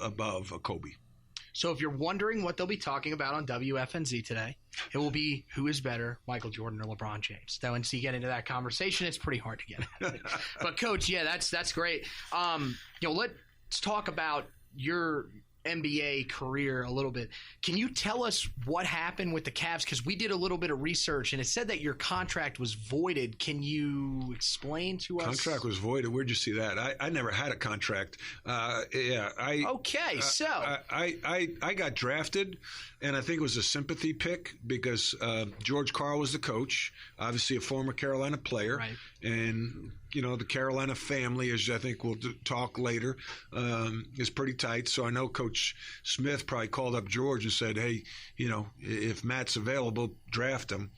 above a Kobe. So if you're wondering what they'll be talking about on WFNZ today, it will be who is better, Michael Jordan or LeBron James. Now, once you get into that conversation, it's pretty hard to get at. But, Coach, yeah, that's great. Let's talk about your NBA career a little bit. Can you tell us what happened with the Cavs? Because we did a little bit of research, and it said that your contract was voided. Can you explain to us? Contract was voided. Where'd you see that? I never had a contract. I got drafted, and I think it was a sympathy pick because George Karl was the coach, obviously a former Carolina player, right. And the Carolina family, as I think we'll talk later, is pretty tight. So I know Coach Smith probably called up George and said, hey, if Matt's available, draft him.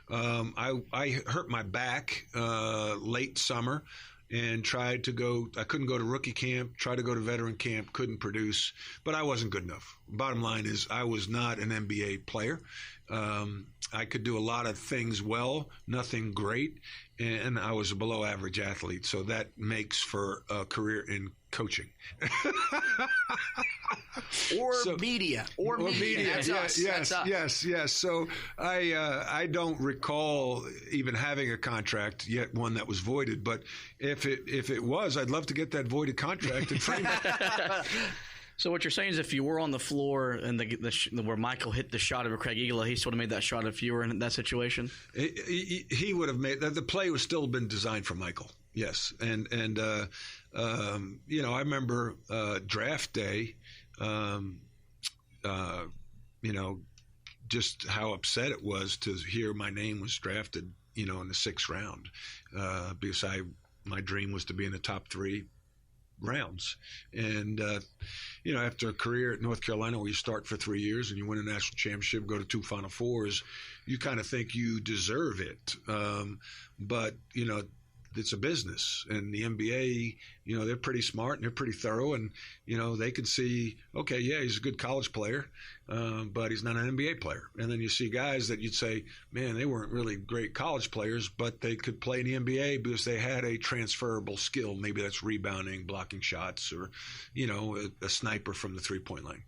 I hurt my back late summer and tried to go. I couldn't go to rookie camp, tried to go to veteran camp, couldn't produce, but I wasn't good enough. Bottom line is I was not an NBA player. I could do a lot of things well, nothing great, and I was a below average athlete. So that makes for a career in coaching. Media. That's us. Yes. So I don't recall even having a contract, yet one that was voided. But if it was, I'd love to get that voided contract and frame it. So what you're saying is if you were on the floor and where Michael hit the shot over Craig Eagler, he sort of made that shot if you were in that situation? He would have made – the play was still been designed for Michael, yes. And I remember draft day, just how upset it was to hear my name was drafted, in the 6th round because my dream was to be in the top 3 rounds. And, after a career at North Carolina where you start for 3 years and you win a national championship, go to 2 Final Fours, you kind of think you deserve it. But it's a business. And the NBA, they're pretty smart and they're pretty thorough. And, they can see, okay, yeah, he's a good college player, but he's not an NBA player. And then you see guys that you'd say, man, they weren't really great college players, but they could play in the NBA because they had a transferable skill. Maybe that's rebounding, blocking shots, or, a sniper from the 3-point line.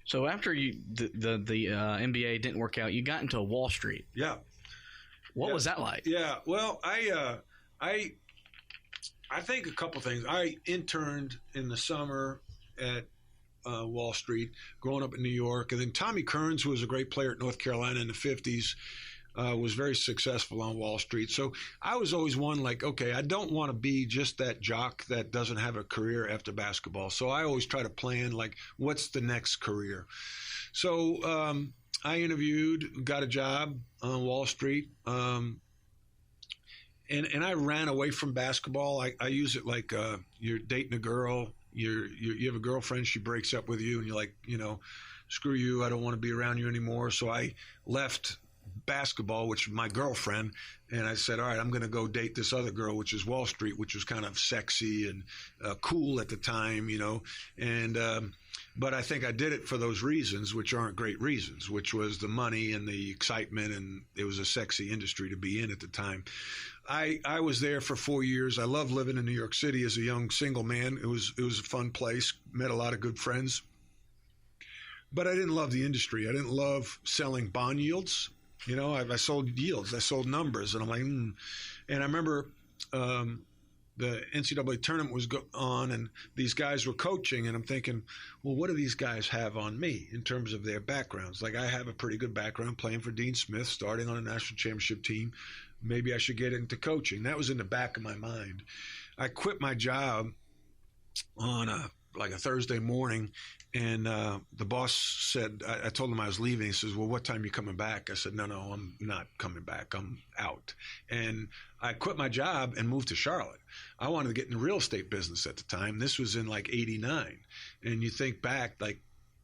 So after the NBA didn't work out, you got into Wall Street. Yeah. What was that like? Yeah, well, I think a couple things. I interned in the summer at Wall Street, growing up in New York, and then Tommy Kearns, who was a great player at North Carolina in the 50s, was very successful on Wall Street. So I was always one like, okay, I don't want to be just that jock that doesn't have a career after basketball. So I always try to plan like, what's the next career? So I interviewed, got a job on Wall Street, and I ran away from basketball. I use it like you're dating a girl, you have a girlfriend, she breaks up with you, and you're like, screw you, I don't want to be around you anymore. So I left basketball, which was my girlfriend, and I said, all right, I'm going to go date this other girl, which is Wall Street, which was kind of sexy and cool at the time, and but I think I did it for those reasons, which aren't great reasons, which was the money and the excitement, and it was a sexy industry to be in at the time. I was there for 4 years. I loved living in New York City as a young single man. It was a fun place, met a lot of good friends. But I didn't love the industry. I didn't love selling bond yields. I sold yields. I sold numbers. And I'm like, And I remember the NCAA tournament was on, and these guys were coaching, and I'm thinking, well, what do these guys have on me in terms of their backgrounds? Like, I have a pretty good background playing for Dean Smith, starting on a national championship team. Maybe I should get into coaching. That was in the back of my mind. I quit my job on a Thursday morning, and the boss said, I told him I was leaving. He says, well, what time are you coming back? I said, no, I'm not coming back. I'm out. And I quit my job and moved to Charlotte. I wanted to get in the real estate business at the time. This was in 89. And you think back,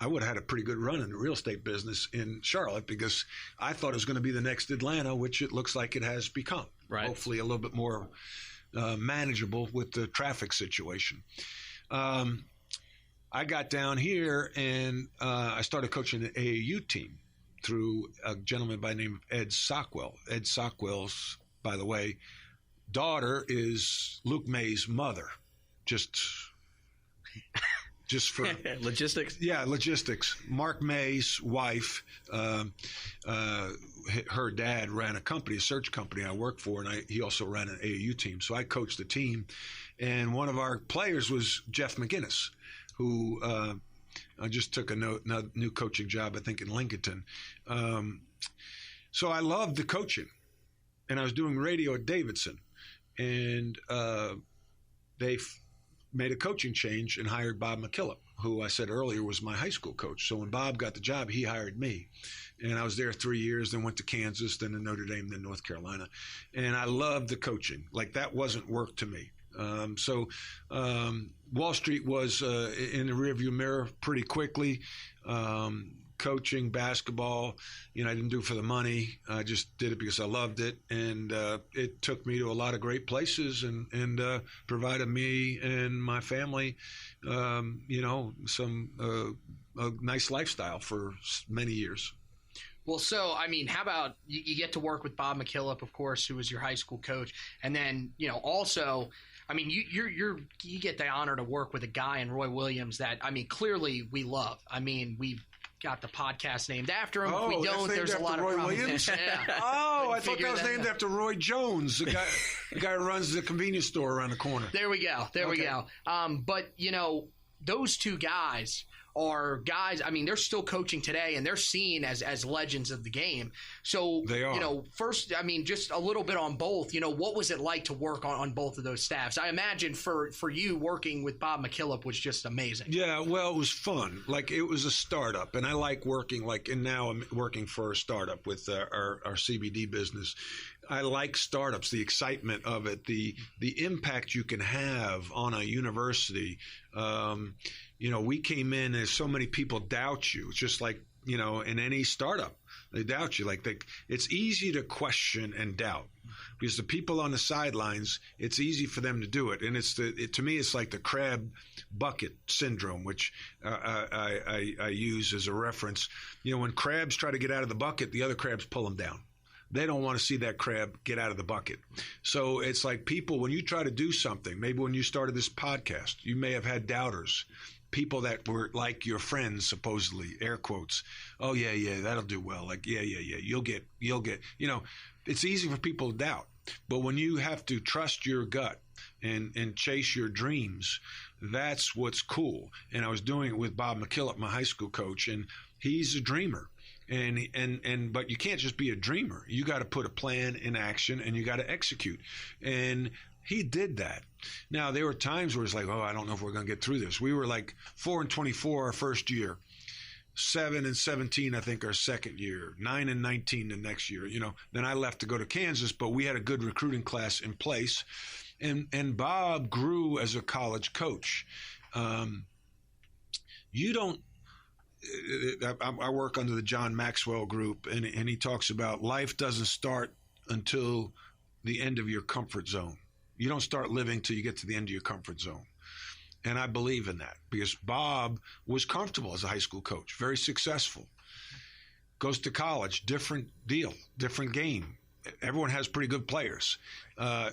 I would have had a pretty good run in the real estate business in Charlotte because I thought it was going to be the next Atlanta, which it looks like it has become. Right. Hopefully a little bit more manageable with the traffic situation. I got down here and I started coaching the AAU team through a gentleman by the name of Ed Sockwell. Ed Sockwell's, by the way, daughter is Luke May's mother. Just just for logistics. Yeah, logistics. Mark May's wife, her dad ran a company, a search company I worked for, and he also ran an AAU team. So I coached the team, and one of our players was Jeff McGinnis, who just took a new coaching job, I think, in Lincoln. So I loved the coaching, and I was doing radio at Davidson, and they made a coaching change and hired Bob McKillop, who I said earlier was my high school coach. So when Bob got the job, he hired me. And I was there 3 years, then went to Kansas, then to Notre Dame, then North Carolina. And I loved the coaching. Like, that wasn't work to me. Wall Street was in the rearview mirror pretty quickly. Coaching, basketball, I didn't do it for the money. I just did it because I loved it. And it took me to a lot of great places and provided me and my family, some a nice lifestyle for many years. Well, so, I mean, how about you get to work with Bob McKillop, of course, who was your high school coach. And then, also, I mean, you get the honor to work with a guy in Roy Williams that, I mean, clearly we love. I mean, we've got the podcast named after him. Oh, if we don't, there's a lot of Roy problems. Williams? Yeah. Oh, I thought that was named after Roy Jones, the guy who runs the convenience store around the corner. There we go. We go. But, those two guys are guys, I mean, they're still coaching today, and they're seen as legends of the game. So, they are. First, I mean, just a little bit on both. What was it like to work on both of those staffs? I imagine for you, working with Bob McKillop was just amazing. Yeah, well, it was fun. Like, it was a startup, and I like working, and now I'm working for a startup with our CBD business. I like startups, the excitement of it, the impact you can have on a university. We came in, and so many people doubt you. It's just like, in any startup, they doubt you. Like, it's easy to question and doubt because the people on the sidelines, it's easy for them to do it. And to me, it's like the crab bucket syndrome, which I use as a reference. When crabs try to get out of the bucket, the other crabs pull them down. They don't want to see that crab get out of the bucket. So it's like people, when you try to do something, maybe when you started this podcast, you may have had doubters, people that were like your friends, supposedly, air quotes. Oh, yeah, that'll do well. Like, yeah, you'll get. It's easy for people to doubt. But when you have to trust your gut and chase your dreams, that's what's cool. And I was doing it with Bob McKillop, my high school coach, and he's a dreamer. But you can't just be a dreamer. You got to put a plan in action, and you got to execute. And he did that. Now, there were times where it's like, I don't know if we're going to get through this. We were like 4-24 our first year, 7-17, I think, our second year, 9-19 the next year. Then I left to go to Kansas, but we had a good recruiting class in place. And Bob grew as a college coach. I work under the John Maxwell group, and he talks about life doesn't start until the end of your comfort zone. You don't start living till you get to the end of your comfort zone. And I believe in that because Bob was comfortable as a high school coach, very successful. Goes to college, different deal, different game. Everyone has pretty good players.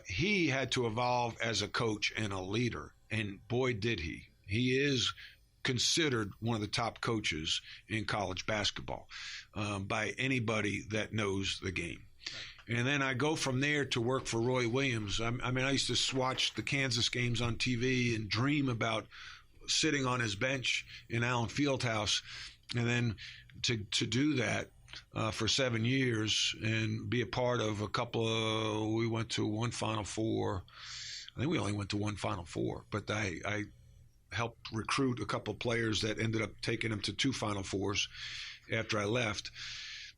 He had to evolve as a coach and a leader, and boy, did he. He is considered one of the top coaches in college basketball by anybody that knows the game. And then I go from there to work for Roy Williams. I used to watch the Kansas games on TV and dream about sitting on his bench in Allen Fieldhouse. And then to do that for 7 years and be a part of we went to one Final Four. I think we only went to one Final Four, but I helped recruit a couple of players that ended up taking them to 2 Final Fours after I left.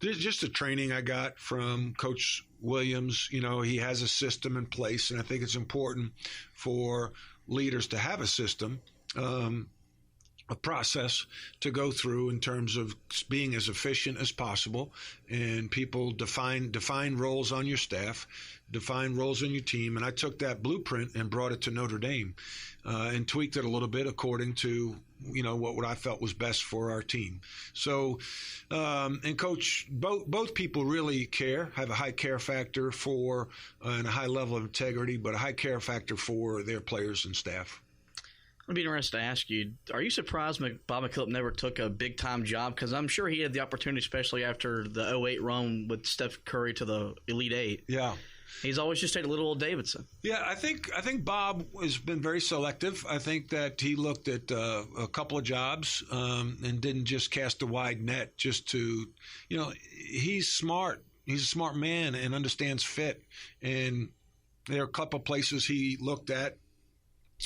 There's just the training I got from Coach Williams. He has a system in place, and I think it's important for leaders to have a system, a process to go through in terms of being as efficient as possible. And people define roles on your staff, define roles in your team. And I took that blueprint and brought it to Notre Dame and tweaked it a little bit according to what I felt was best for our team. So, and Coach, both people really have a high care factor for and a high level of integrity, but a high care factor for their players and staff. It'd be interesting to ask you, are you surprised Bob McKillop never took a big-time job? Because I'm sure he had the opportunity, especially after the 08 run with Steph Curry to the Elite Eight. Yeah. He's always just stayed a little old Davidson. Yeah, I think Bob has been very selective. I think that he looked at a couple of jobs and didn't just cast a wide net just to, he's smart. He's a smart man and understands fit. And there are a couple of places he looked at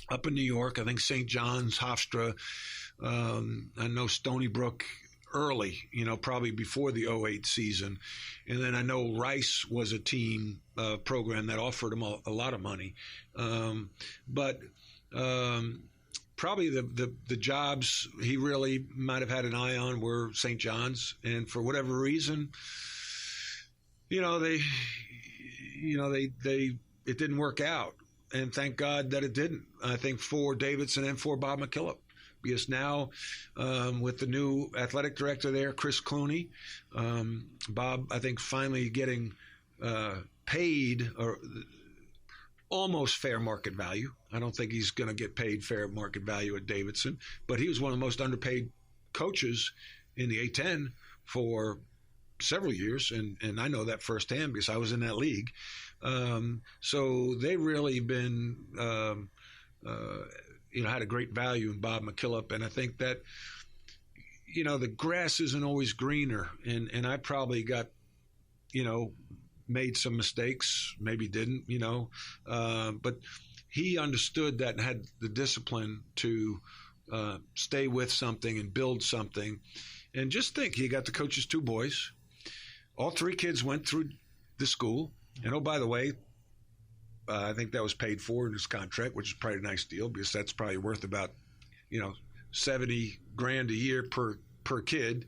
up in New York. I think St. John's, Hofstra, I know Stony Brook early, probably before the 08 season. And then I know Rice was a team program that offered him a lot of money. But probably the jobs he really might have had an eye on were St. John's. And for whatever reason, it didn't work out. And thank God that it didn't. I think for Davidson and for Bob McKillop. Because now, with the new athletic director there, Chris Clooney, Bob, I think, finally getting paid or almost fair market value. I don't think he's going to get paid fair market value at Davidson, but he was one of the most underpaid coaches in the A-10 for several years, and I know that firsthand because I was in that league. So they've really been had a great value in Bob McKillop. And I think that, the grass isn't always greener. And I probably got, made some mistakes, maybe didn't, but he understood that and had the discipline to stay with something and build something. And just think, he got to coach his two boys. All three kids went through the school. And, oh, by the way, I think that was paid for in his contract, which is probably a nice deal because that's probably worth about, $70,000 a year per kid.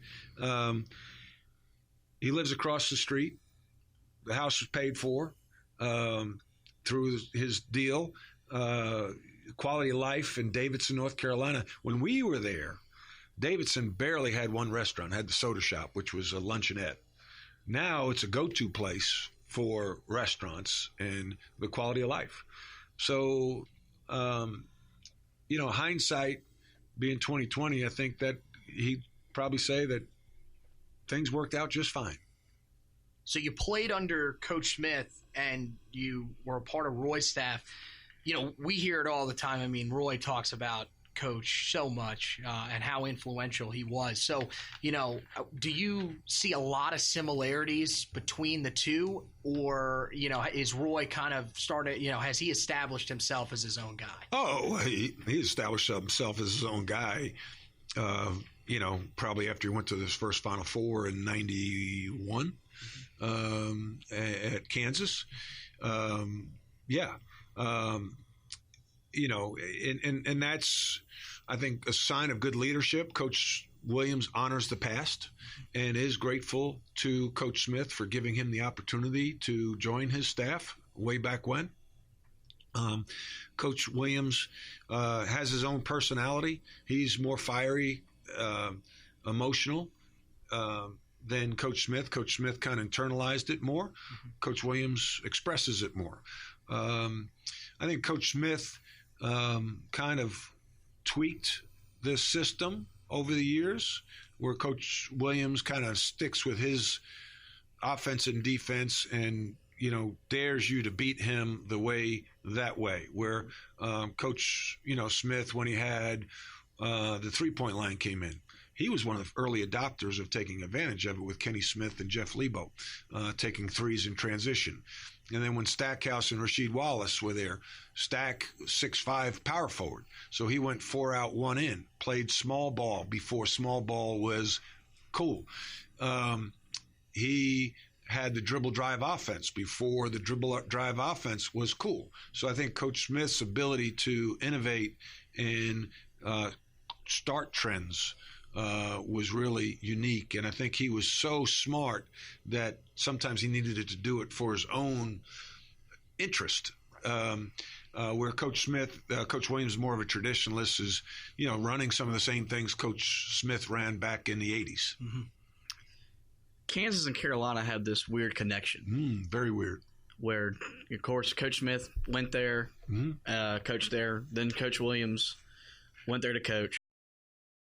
He lives across the street. The house was paid for through his deal. Quality of life in Davidson, North Carolina. When we were there, Davidson barely had one restaurant, had the soda shop, which was a luncheonette. Now it's a go-to place for restaurants and the quality of life. So, hindsight being 2020, I think that he'd probably say that things worked out just fine. So you played under Coach Smith and you were a part of Roy's staff. We hear it all the time. I mean, Roy talks about Coach so much and how influential he was. So, do you see a lot of similarities between the two, or, is Roy kind of started, has he established himself as his own guy? Oh, he established himself as his own guy, probably after he went to his first Final Four in 91 at Kansas. And that's, I think, a sign of good leadership. Coach Williams honors the past and is grateful to Coach Smith for giving him the opportunity to join his staff way back when. Coach Williams has his own personality. He's more fiery, emotional than Coach Smith. Coach Smith kind of internalized it more. Mm-hmm. Coach Williams expresses it more. I think Coach Smith kind of tweaked this system over the years, where Coach Williams kind of sticks with his offense and defense and, dares you to beat him that way, where Coach, Smith, when he had the three-point line came in, he was one of the early adopters of taking advantage of it with Kenny Smith and Jeff Lebo, taking threes in transition. And then when Stackhouse and Rasheed Wallace were there, Stack 6'5" power forward. So he went 4 out, 1 in, played small ball before small ball was cool. He had the dribble drive offense before the dribble drive offense was cool. So I think Coach Smith's ability to innovate and start trends was really unique. And I think he was so smart that sometimes he needed to do it for his own interest. Where Coach Smith, Coach Williams is more of a traditionalist, is, running some of the same things Coach Smith ran back in the 80s. Mm-hmm. Kansas and Carolina had this weird connection. Very weird. Where, of course, Coach Smith went there, coached there, then Coach Williams Went there to coach.